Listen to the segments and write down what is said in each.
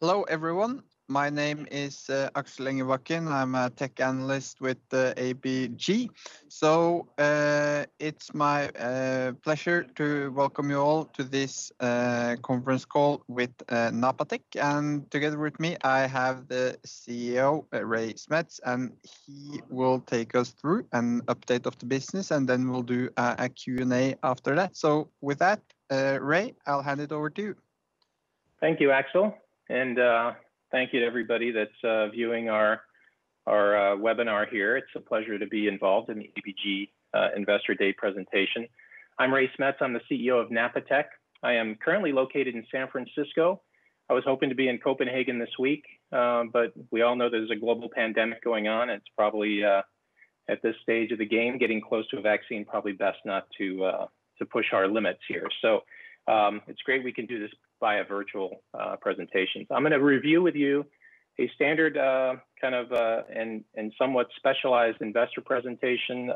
Hello, everyone. My name is Aksel Engebakken. I'm a tech analyst with ABG. So it's my pleasure to welcome you all to this conference call with Napatech. And together with me, I have the CEO, Ray Smets, and he will take us through an update of the business, and then we'll do a Q&A after that. So with that, Ray, I'll hand it over to you. Thank you, Axel. And thank you to everybody that's viewing our webinar here. It's a pleasure to be involved in the ABG Investor Day presentation. I'm Ray Smets. I'm the CEO of Napatech. I am currently located in San Francisco. I was hoping to be in Copenhagen this week, but we all know there's a global pandemic going on. It's probably at this stage of the game, getting close to a vaccine, probably best not to push our limits here. So it's great we can do this via virtual presentations. I'm going to review with you a standard and somewhat specialized investor presentation.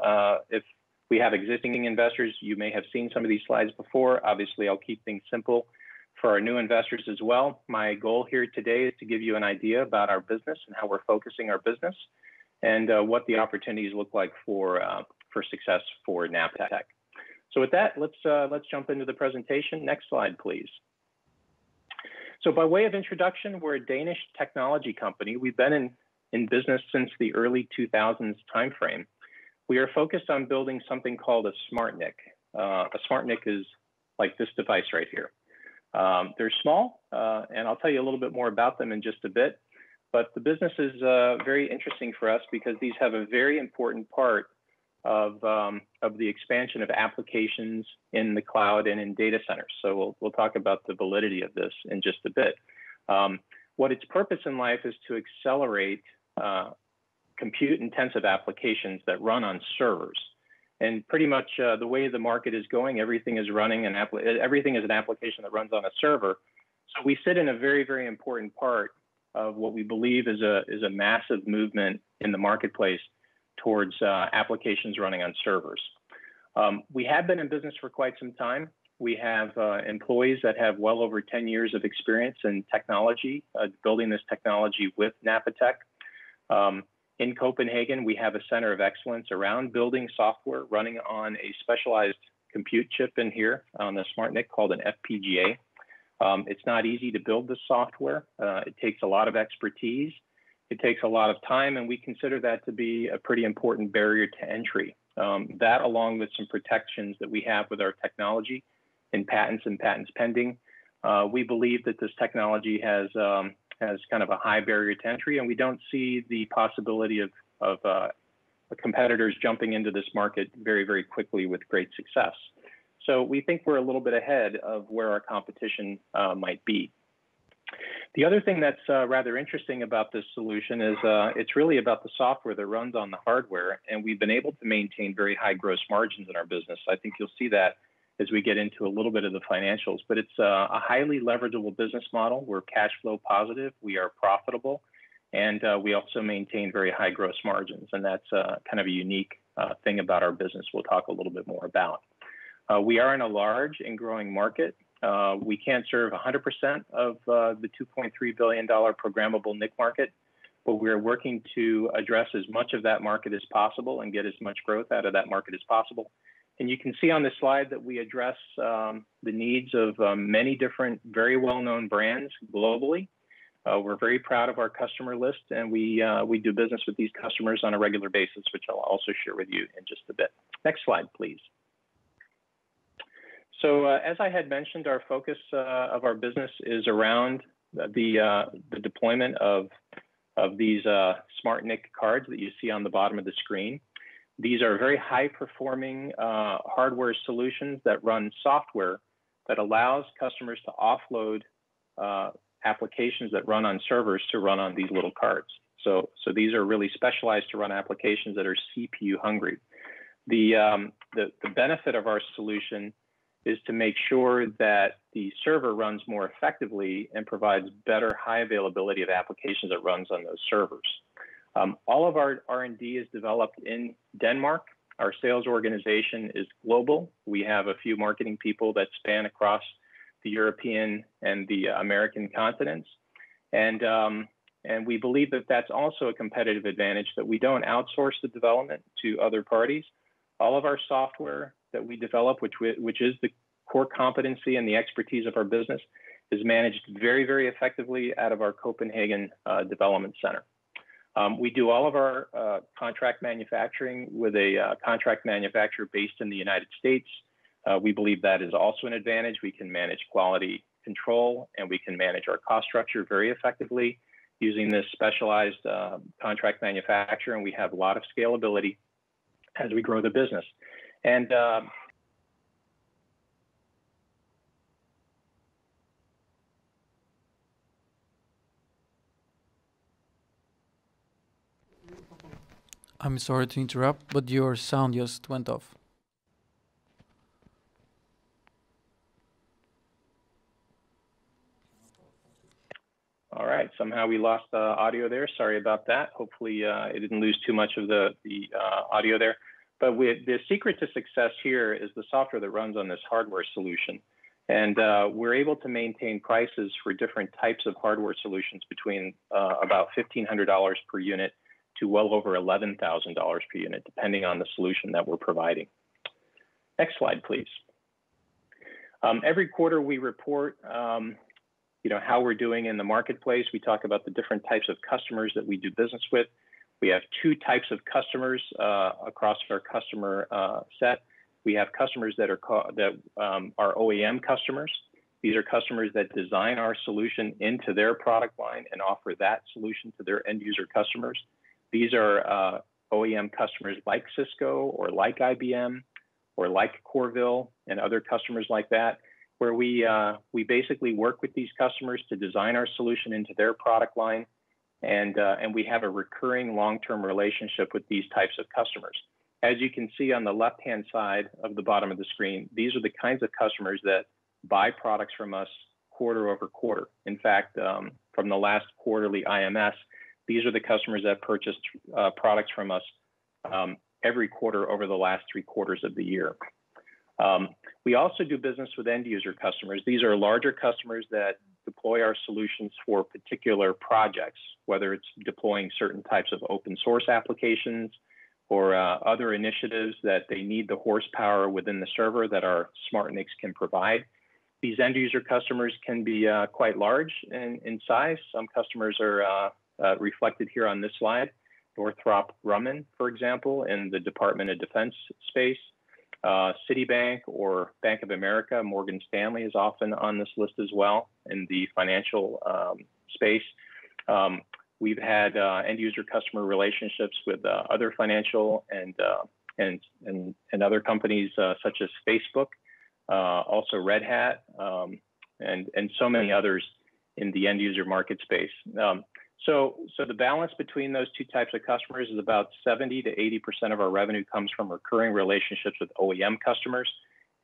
If we have existing investors, you may have seen some of these slides before. Obviously, I'll keep things simple for our new investors as well. My goal here today is to give you an idea about our business and how we're focusing our business and what the opportunities look like for success for Napatech. So with that, let's jump into the presentation. Next slide, please. So by way of introduction, we're a Danish technology company. We've been in business since the early 2000s timeframe. We are focused on building something called a smart NIC. A smart NIC is like this device right here. They're small, and I'll tell you a little bit more about them in just a bit. But the business is very interesting for us because these have a very important part of the expansion of applications in the cloud and in data centers. So we'll talk about the validity of this in just a bit. What its purpose in life is to accelerate compute-intensive applications that run on servers. And pretty much the way the market is going, everything is running and everything is an application that runs on a server. So we sit in a very, very important part of what we believe is a massive movement in the marketplace towards applications running on servers. We have been in business for quite some time. We have employees that have well over 10 years of experience in technology, building this technology with Napatech. In Copenhagen, we have a center of excellence around building software running on a specialized compute chip in here on the smart NIC called an FPGA. It's not easy to build this software. It takes a lot of expertise. It takes a lot of time, and we consider that to be a pretty important barrier to entry. That, along with some protections that we have with our technology in patents and patents pending, we believe that this technology has kind of a high barrier to entry, and we don't see the possibility of competitors jumping into this market very, very quickly with great success. So we think we're a little bit ahead of where our competition might be. The other thing that's rather interesting about this solution is it's really about the software that runs on the hardware, and we've been able to maintain very high gross margins in our business. I think you'll see that as we get into a little bit of the financials, but it's a highly leverageable business model. We're cash flow positive, we are profitable, and we also maintain very high gross margins, and that's kind of a unique thing about our business we'll talk a little bit more about. We are in a large and growing market. We can't serve 100% of the $2.3 billion programmable NIC market, but we're working to address as much of that market as possible and get as much growth out of that market as possible. And you can see on this slide that we address the needs of many different, very well-known brands globally. We're very proud of our customer list, and we do business with these customers on a regular basis, which I'll also share with you in just a bit. Next slide, please. So as I had mentioned, our focus of our business is around the deployment of these smart NIC cards that you see on the bottom of the screen. These are very high-performing hardware solutions that run software that allows customers to offload applications that run on servers to run on these little cards. So these are really specialized to run applications that are CPU hungry. The benefit of our solution is to make sure that the server runs more effectively and provides better high availability of applications that runs on those servers. All of our R&D is developed in Denmark. Our sales organization is global. We have a few marketing people that span across the European and the American continents. And we believe that that's also a competitive advantage, that we don't outsource the development to other parties. All of our software that we develop, which is the core competency and the expertise of our business, is managed very, very effectively out of our Copenhagen development center. We do all of our contract manufacturing with a contract manufacturer based in the United States. We believe that is also an advantage. We can manage quality control and we can manage our cost structure very effectively using this specialized contract manufacturer, and we have a lot of scalability as we grow the business. And I'm sorry to interrupt, but your sound just went off. All right, somehow we lost the audio there. Sorry about that. Hopefully it didn't lose too much of the audio there. But the secret to success here is the software that runs on this hardware solution. And we're able to maintain prices for different types of hardware solutions between about $1,500 per unit to well over $11,000 per unit, depending on the solution that we're providing. Next slide, please. Every quarter we report how we're doing in the marketplace. We talk about the different types of customers that we do business with. We have two types of customers across our customer set. We have customers that are OEM customers. These are customers that design our solution into their product line and offer that solution to their end user customers. These are OEM customers like Cisco or like IBM or like Corville and other customers like that, where we basically work with these customers to design our solution into their product line, and we have a recurring long-term relationship with these types of customers. As you can see on the left-hand side of the bottom of the screen, these are the kinds of customers that buy products from us quarter over quarter. In fact, from the last quarterly IMS, these are the customers that purchased products from us every quarter over the last 3 quarters of the year. We also do business with end user customers. These are larger customers that deploy our solutions for particular projects, whether it's deploying certain types of open source applications or other initiatives that they need the horsepower within the server that our SmartNICs can provide. These end user customers can be quite large in size. Some customers are reflected here on this slide. Northrop Grumman, for example, in the Department of Defense space. Citibank or Bank of America, Morgan Stanley is often on this list as well in the financial space. We've had end user customer relationships with other financial and other companies such as Facebook, also Red Hat, and so many others in the end user market space. So the balance between those two types of customers is about 70 to 80% of our revenue comes from recurring relationships with OEM customers,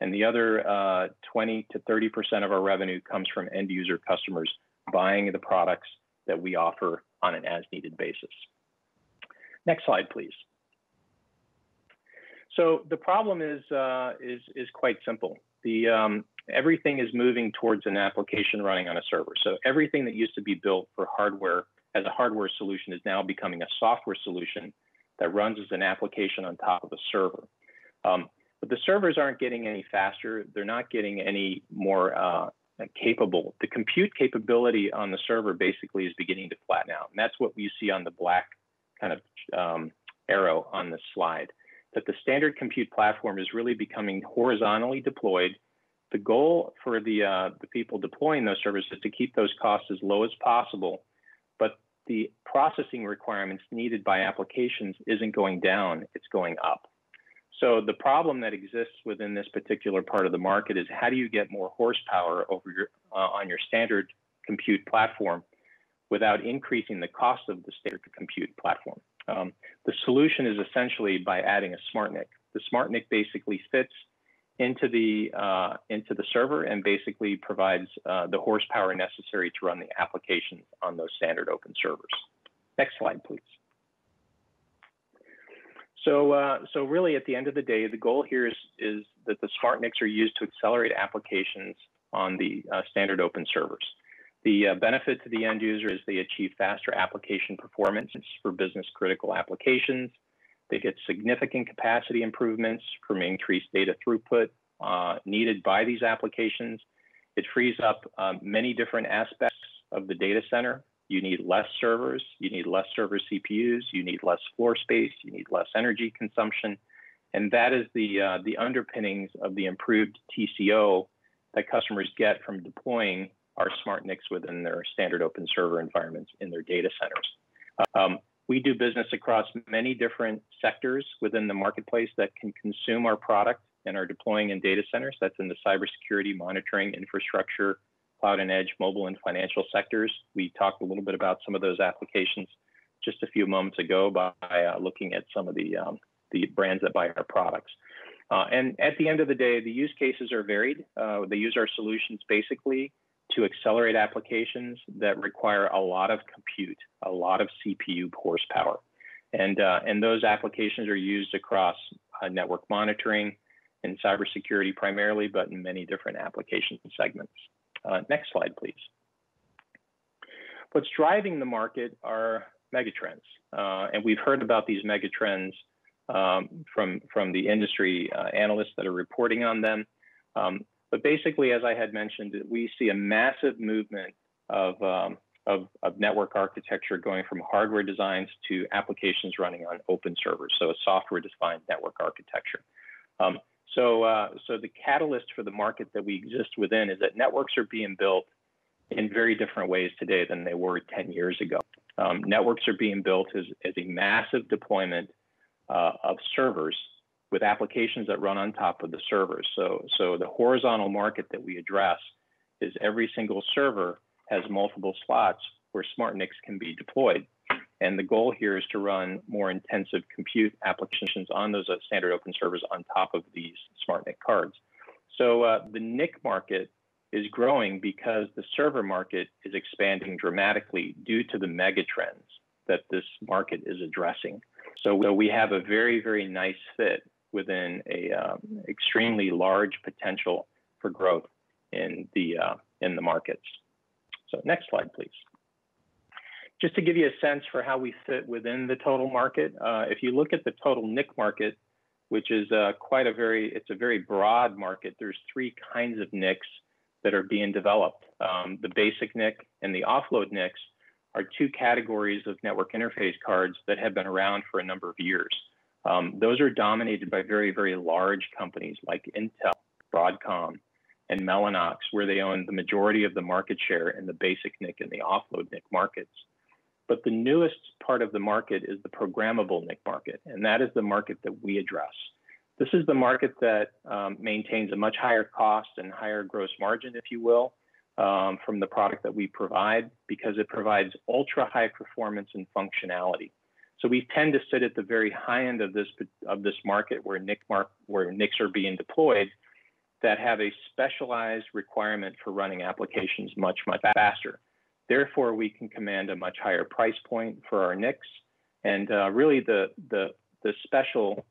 and the other 20 to 30% of our revenue comes from end user customers buying the products that we offer on an as-needed basis. Next slide, please. So the problem is quite simple. Everything is moving towards an application running on a server. So everything that used to be built for hardware as a hardware solution is now becoming a software solution that runs as an application on top of a server. But the servers aren't getting any faster. They're not getting any more capable. The compute capability on the server basically is beginning to flatten out. And that's what we see on the black kind of arrow on this slide, that the standard compute platform is really becoming horizontally deployed. The goal for the people deploying those servers is to keep those costs as low as possible, but the processing requirements needed by applications isn't going down, it's going up. So the problem that exists within this particular part of the market is how do you get more horsepower over on your standard compute platform without increasing the cost of the standard compute platform? The solution is essentially by adding a SmartNIC. The SmartNIC basically fits into the server and basically provides the horsepower necessary to run the applications on those standard open servers. Next slide, please. So really, at the end of the day, the goal here is that the SmartNICs are used to accelerate applications on the standard open servers. The benefit to the end user is they achieve faster application performance for business critical applications. They get significant capacity improvements from increased data throughput needed by these applications. It frees up many different aspects of the data center. You need less servers, you need less server CPUs, you need less floor space, you need less energy consumption. And that is the underpinnings of the improved TCO that customers get from deploying our smart NICs within their standard open server environments in their data centers. We do business across many different sectors within the marketplace that can consume our product and are deploying in data centers. That's in the cybersecurity, monitoring, infrastructure, cloud and edge, mobile and financial sectors. We talked a little bit about some of those applications just a few moments ago by looking at some of the brands that buy our products. And at the end of the day, the use cases are varied. They use our solutions basically to accelerate applications that require a lot of compute, a lot of CPU horsepower. And those applications are used across network monitoring and cybersecurity primarily, but in many different application segments. Next slide, please. What's driving the market are megatrends. And we've heard about these megatrends from the industry analysts that are reporting on them. But basically, as I had mentioned, we see a massive movement of network architecture going from hardware designs to applications running on open servers, so a software-defined network architecture. So the catalyst for the market that we exist within is that networks are being built in very different ways today than they were 10 years ago. Networks are being built as a massive deployment of servers with applications that run on top of the servers. So the horizontal market that we address is every single server has multiple slots where smart NICs can be deployed. And the goal here is to run more intensive compute applications on those standard open servers on top of these smart NIC cards. So the NIC market is growing because the server market is expanding dramatically due to the mega trends that this market is addressing. So we have a very, very nice fit within a extremely large potential for growth in the markets. So next slide, please. Just to give you a sense for how we fit within the total market, if you look at the total NIC market, which is it's a very broad market. There's three kinds of NICs that are being developed. The basic NIC and the offload NICs are two categories of network interface cards that have been around for a number of years. Those are dominated by very, very large companies like Intel, Broadcom, and Mellanox, where they own the majority of the market share in the basic NIC and the offload NIC markets. But the newest part of the market is the programmable NIC market, and that is the market that we address. This is the market that maintains a much higher cost and higher gross margin, if you will, from the product that we provide, because it provides ultra high performance and functionality. So we tend to sit at the very high end of this market where NICs are being deployed that have a specialized requirement for running applications much, much faster. Therefore, we can command a much higher price point for our NICs. And really the special,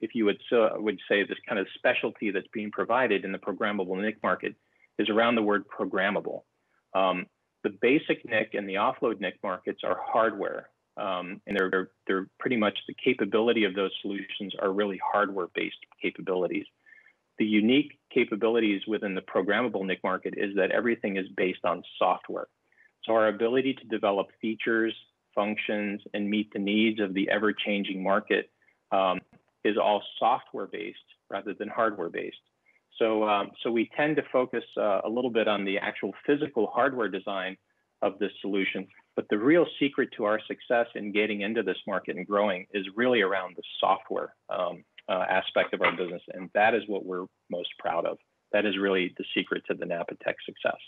if you would say this kind of specialty that's being provided in the programmable NIC market is around the word programmable. The basic NIC and the offload NIC markets are hardware. And they're pretty much the capability of those solutions are really hardware-based capabilities. The unique capabilities within the programmable NIC market is that everything is based on software. So our ability to develop features, functions, and meet the needs of the ever-changing market is all software-based rather than hardware-based. So we tend to focus a little bit on the actual physical hardware design of this solution. But the real secret to our success in getting into this market and growing is really around the software aspect of our business. And that is what we're most proud of. That is really the secret to the Napatech success.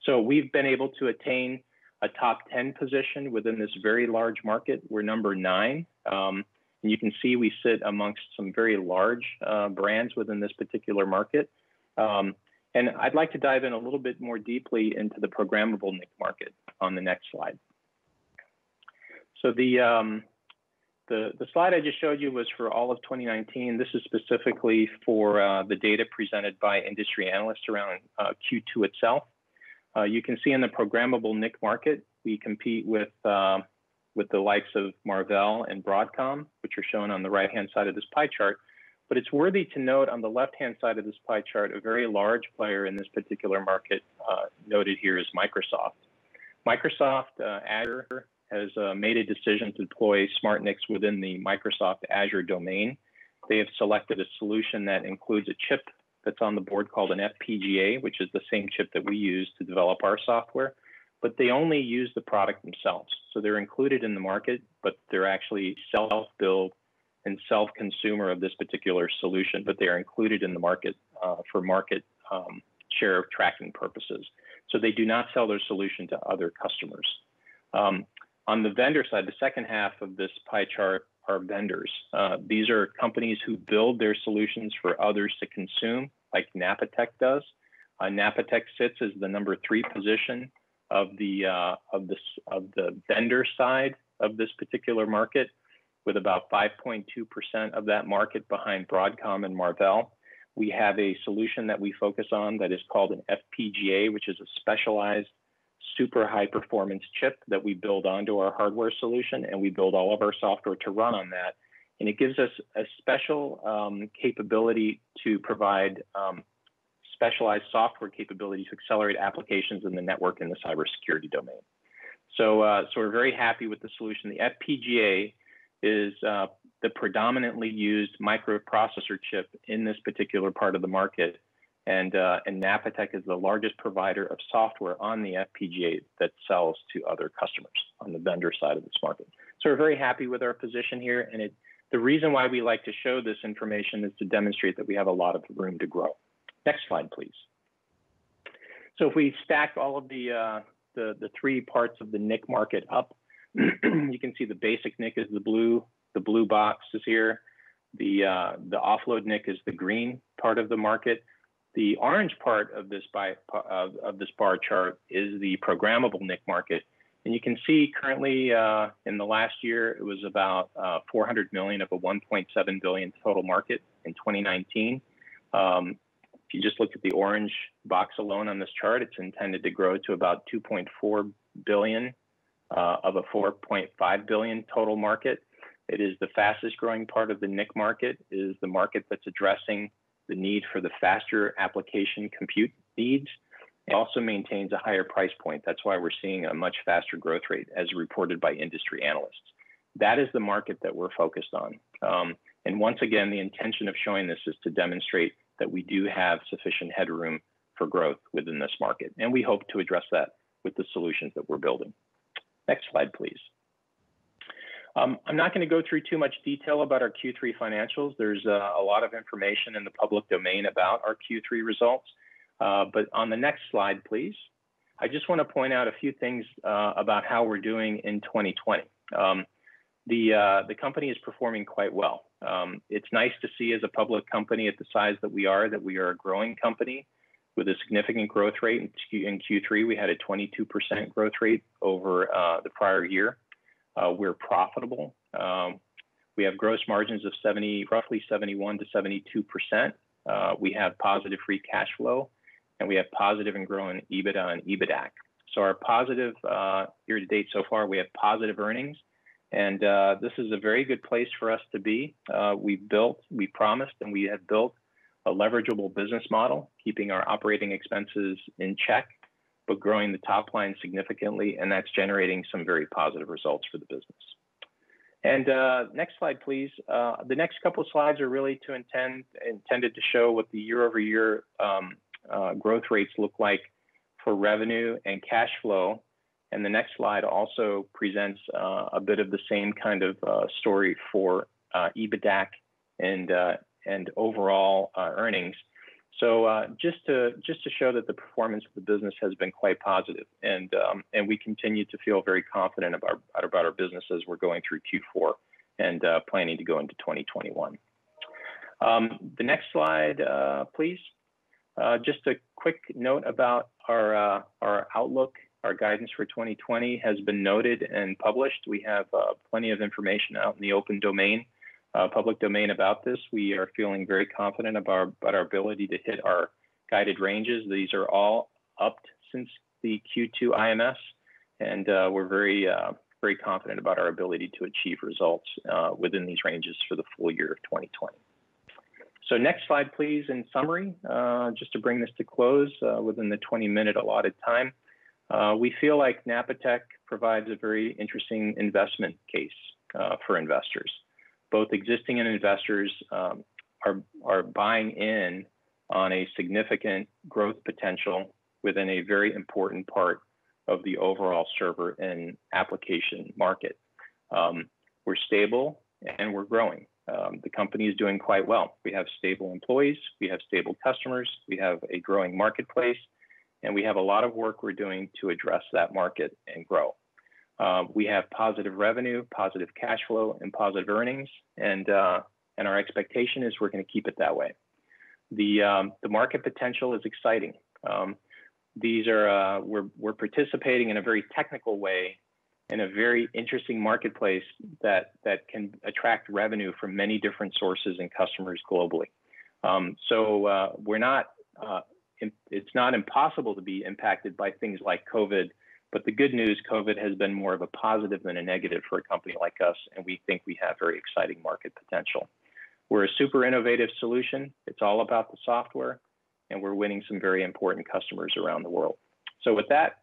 So we've been able to attain a top 10 position within this very large market. We're number 9. And you can see we sit amongst some very large brands within this particular market. And I'd like to dive in a little bit more deeply into the programmable NIC market on the next slide. So the slide I just showed you was for all of 2019. This is specifically for the data presented by industry analysts around Q2 itself. You can see in the programmable NIC market, we compete with the likes of Marvell and Broadcom, which are shown on the right-hand side of this pie chart. But it's worthy to note on the left-hand side of this pie chart, a very large player in this particular market noted here is Microsoft. Microsoft Azure has made a decision to deploy smart NICs within the Microsoft Azure domain. They have selected a solution that includes a chip that's on the board called an FPGA, which is the same chip that we use to develop our software, but they only use the product themselves. So they're included in the market, but they're actually self-build and self-consumer of this particular solution, but they are included in the market for market share of tracking purposes. So they do not sell their solution to other customers. On the vendor side, the second half of this pie chart are vendors. These are companies who build their solutions for others to consume, like Napatech does. Napatech sits as the number 3 position of the vendor side of this particular market, with about 5.2% of that market behind Broadcom and Marvell. We have a solution that we focus on that is called an FPGA, which is a specialized super high performance chip that we build onto our hardware solution, and we build all of our software to run on that. And it gives us a special capability to provide specialized software capability to accelerate applications in the network and the cybersecurity domain. So we're very happy with the solution. The FPGA is the predominantly used microprocessor chip in this particular part of the market. And Napatech is the largest provider of software on the FPGA that sells to other customers on the vendor side of this market. So we're very happy with our position here. And the reason why we like to show this information is to demonstrate that we have a lot of room to grow. Next slide, please. So if we stack all of the 3 parts of the NIC market up, you can see the basic NIC is the blue box is here. The offload NIC is the green part of the market. The orange part of this bar chart is the programmable NIC market. And you can see currently in the last year, it was about 400 million of a 1.7 billion total market in 2019. If you just look at the orange box alone on this chart, it's intended to grow to about 2.4 billion of a 4.5 billion total market. It is the fastest growing part of the NIC market. It is the market that's addressing the need for the faster application compute needs. It also maintains a higher price point. That's why we're seeing a much faster growth rate as reported by industry analysts. That is the market that we're focused on. And once again, the intention of showing this is to demonstrate that we do have sufficient headroom for growth within this market. And we hope to address that with the solutions that we're building. Next slide, please. I'm not going to go through too much detail about our Q3 financials. There's a lot of information in the public domain about our Q3 results. But on the next slide, please, I just want to point out a few things about how we're doing in 2020. The company is performing quite well. It's nice to see as a public company at the size that we are a growing company with a significant growth rate. In Q3, we had a 22% growth rate over the prior year. We're profitable. We have gross margins of roughly 71 to 72%. We have positive free cash flow, and we have positive and growing EBITDA and EBITDAC. So our positive year to date so far, we have positive earnings, and this is a very good place for us to be. We promised, and we have built a leverageable business model, keeping our operating expenses in check, but growing the top line significantly, and that's generating some very positive results for the business. And next slide, please. The next couple of slides are really intended to show what the year-over-year growth rates look like for revenue and cash flow. And the next slide also presents a bit of the same kind of story for EBITDAC and overall earnings. So just to show that the performance of the business has been quite positive, and we continue to feel very confident about our business as we're going through Q4 and planning to go into 2021. The next slide, please. Just a quick note about our outlook. Our guidance for 2020 has been noted and published. We have plenty of information out in the open domain. Public domain about this. We are feeling very confident about our ability to hit our guided ranges. These are all upped since the Q2 IMS, and we're very confident about our ability to achieve results within these ranges for the full year of 2020. So next slide, please, in summary, just to bring this to close within the 20-minute allotted time. We feel like Napatech provides a very interesting investment case for investors. Both existing and investors are buying in on a significant growth potential within a very important part of the overall server and application market. We're stable and we're growing. The company is doing quite well. We have stable employees, we have stable customers, we have a growing marketplace, and we have a lot of work we're doing to address that market and grow. We have positive revenue, positive cash flow, and positive earnings, and our expectation is we're going to keep it that way. The market potential is exciting. We're participating in a very technical way in a very interesting marketplace that can attract revenue from many different sources and customers globally. It's not impossible to be impacted by things like COVID, but the good news, COVID has been more of a positive than a negative for a company like us, and we think we have very exciting market potential. We're a super innovative solution. It's all about the software, and we're winning some very important customers around the world. So with that,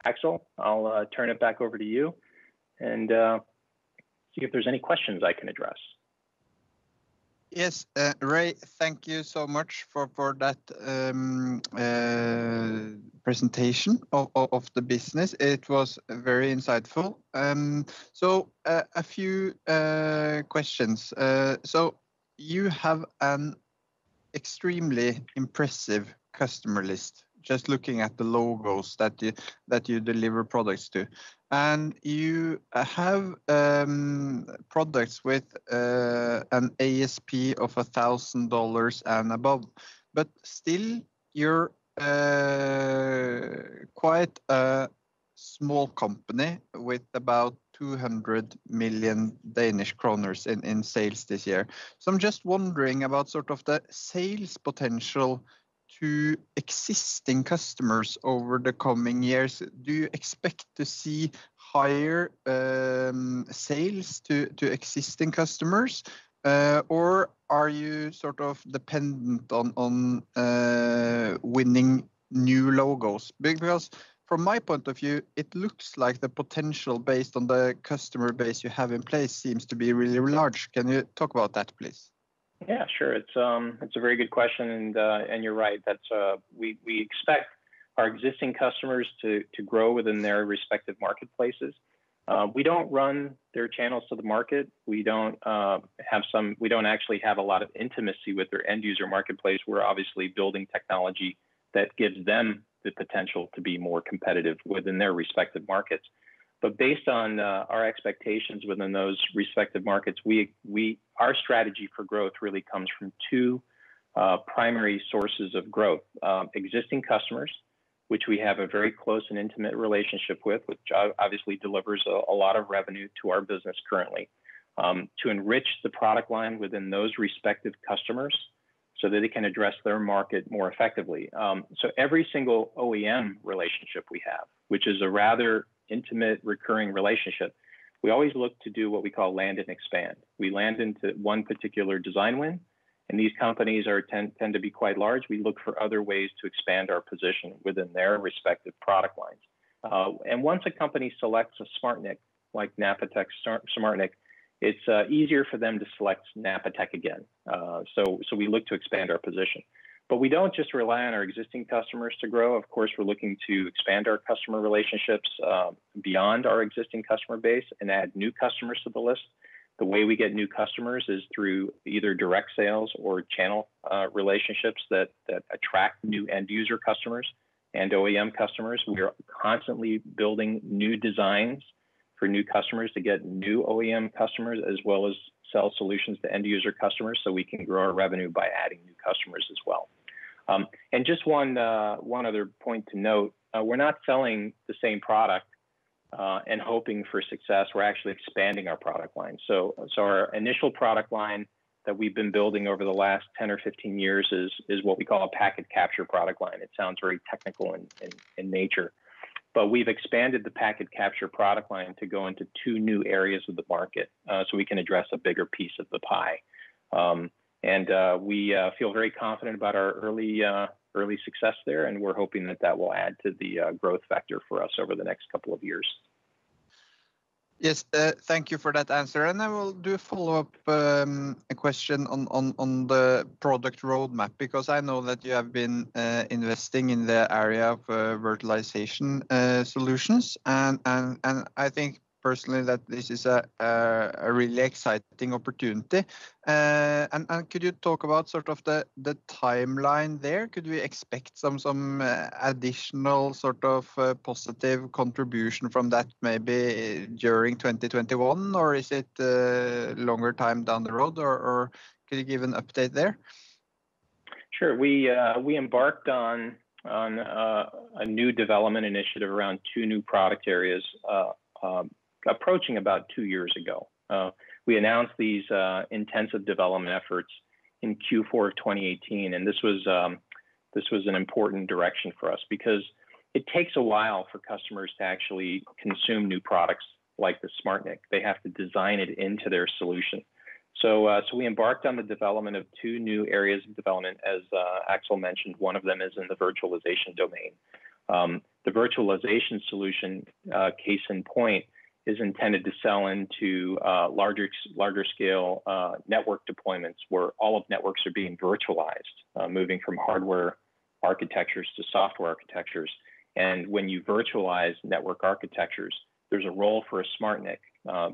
Axel, I'll turn it back over to you and see if there's any questions I can address. Yes, Ray, thank you so much for that presentation of the business. It was very insightful. So a few questions. So you have an extremely impressive customer list, just looking at the logos that you deliver products to. And you have products with an ASP of $1,000 and above, but still you're quite a small company with about 200 million Danish kroner in sales this year. So I'm just wondering about sort of the sales potential to existing customers over the coming years. Do you expect to see higher sales to existing customers, or are you sort of dependent on winning new logos? Because from my point of view, it looks like the potential based on the customer base you have in place seems to be really large. Can you talk about that, please? Yeah, sure. It's a very good question, and you're right. That's we expect our existing customers to grow within their respective marketplaces. We don't run their channels to the market. We don't actually have a lot of intimacy with their end user marketplace. We're obviously building technology that gives them the potential to be more competitive within their respective markets. But based on our expectations within those respective markets, our strategy for growth really comes from two primary sources of growth. Existing customers, which we have a very close and intimate relationship with, which obviously delivers a lot of revenue to our business currently, to enrich the product line within those respective customers so that they can address their market more effectively. So every single OEM relationship we have, which is a rather intimate recurring relationship, we always look to do what we call land and expand. We land into one particular design win, and these companies tend to be quite large. We look for other ways to expand our position within their respective product lines. And once a company selects a SmartNIC, like Napatech SmartNIC, it's easier for them to select Napatech again. So we look to expand our position. But we don't just rely on our existing customers to grow. Of course, we're looking to expand our customer relationships beyond our existing customer base and add new customers to the list. The way we get new customers is through either direct sales or channel relationships that attract new end user customers and OEM customers. We are constantly building new designs for new customers to get new OEM customers, as well as sell solutions to end user customers, so we can grow our revenue by adding new customers as well. And just one other point to note, we're not selling the same product and hoping for success. We're actually expanding our product line. So our initial product line that we've been building over the last 10 or 15 years is what we call a packet capture product line. It sounds very technical in nature, but we've expanded the packet capture product line to go into 2 new areas of the market, so we can address a bigger piece of the pie. We feel very confident about our early success there, and we're hoping that will add to the growth vector for us over the next couple of years. Yes, thank you for that answer. And I will do a follow-up a question on the product roadmap, because I know that you have been investing in the area of virtualization solutions, and I think personally that this is a really exciting opportunity. And could you talk about sort of the timeline there? Could we expect some additional sort of positive contribution from that maybe during 2021, or is it longer time down the road, or could you give an update there? Sure. We embarked on a new development initiative around 2 new product areas approaching about 2 years ago. We announced these intensive development efforts in Q4 of 2018, and this was an important direction for us because it takes a while for customers to actually consume new products like the SmartNIC. They have to design it into their solution. So we embarked on the development of 2 new areas of development, as Axel mentioned. One of them is in the virtualization domain. The virtualization solution, case in point, is intended to sell into larger scale network deployments where all of networks are being virtualized, moving from hardware architectures to software architectures. And when you virtualize network architectures, there's a role for a SmartNIC.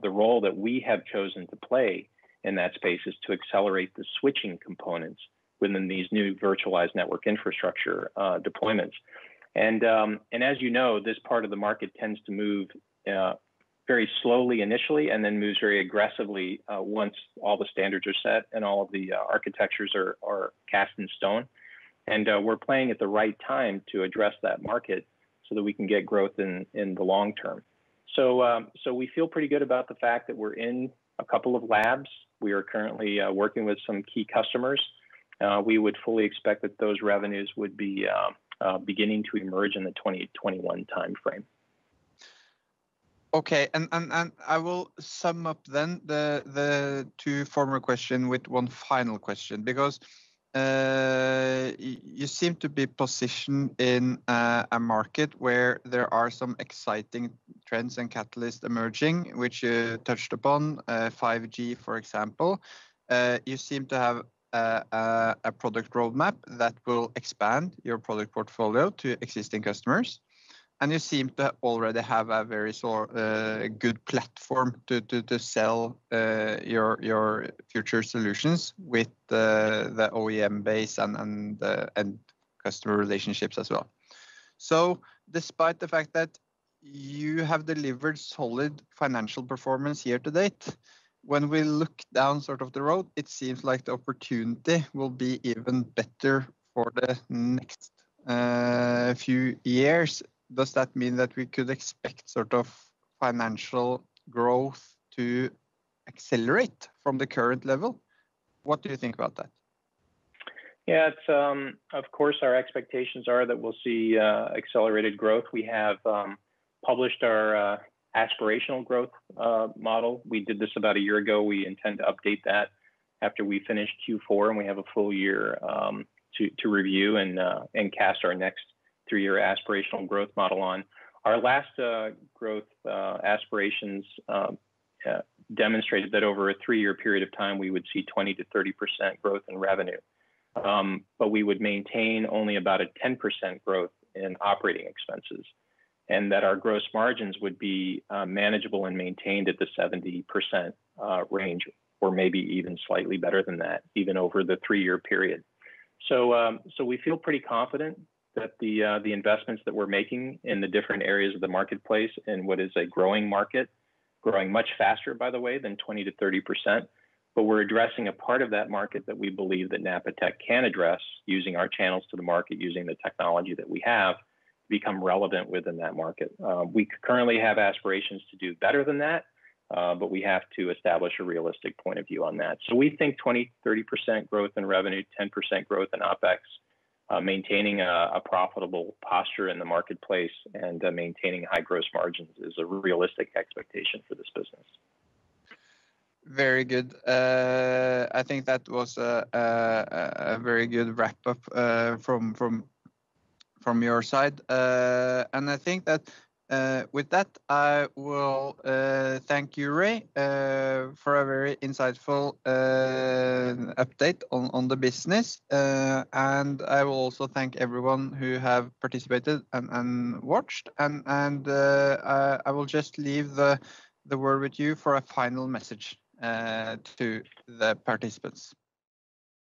The role that we have chosen to play in that space is to accelerate the switching components within these new virtualized network infrastructure deployments. And as you know, this part of the market tends to move very slowly initially, and then moves very aggressively once all the standards are set and all of the architectures are cast in stone. And we're playing at the right time to address that market so that we can get growth in the long term. So we feel pretty good about the fact that we're in a couple of labs. We are currently working with some key customers. We would fully expect that those revenues would be beginning to emerge in the 2021 timeframe. Okay, and I will sum up then the 2 former questions with one final question, because you seem to be positioned in a market where there are some exciting trends and catalysts emerging, which you touched upon, 5G, for example. You seem to have a product roadmap that will expand your product portfolio to existing customers. And you seem to already have a very good platform to sell your future solutions with the OEM base and customer relationships as well. So despite the fact that you have delivered solid financial performance year to date, when we look down sort of the road, it seems like the opportunity will be even better for the next few years. Does that mean that we could expect sort of financial growth to accelerate from the current level? What do you think about that? Yeah, it's of course our expectations are that we'll see accelerated growth. We have published our aspirational growth model. We did this about a year ago. We intend to update that after we finish Q4, and we have a full year to review and cast our next 3-year aspirational growth model on. Our last growth aspirations demonstrated that over a 3-year period of time, we would see 20 to 30% growth in revenue. But we would maintain only about a 10% growth in operating expenses, and that our gross margins would be manageable and maintained at the 70% range, or maybe even slightly better than that, even over the 3-year period. So we feel pretty confident that the investments that we're making in the different areas of the marketplace in what is a growing market, growing much faster, by the way, than 20 to 30%, but we're addressing a part of that market that we believe that Napatech can address using our channels to the market, using the technology that we have to become relevant within that market. We currently have aspirations to do better than that, but we have to establish a realistic point of view on that. So we think 20–30% growth in revenue, 10% growth in OpEx, maintaining a profitable posture in the marketplace, and maintaining high gross margins is a realistic expectation for this business. Very good. I think that was a very good wrap up from your side, and I think that with that I will thank you, Ray, for a very insightful update on the business, and I will also thank everyone who have participated and watched, and I will just leave the word with you for a final message to the participants.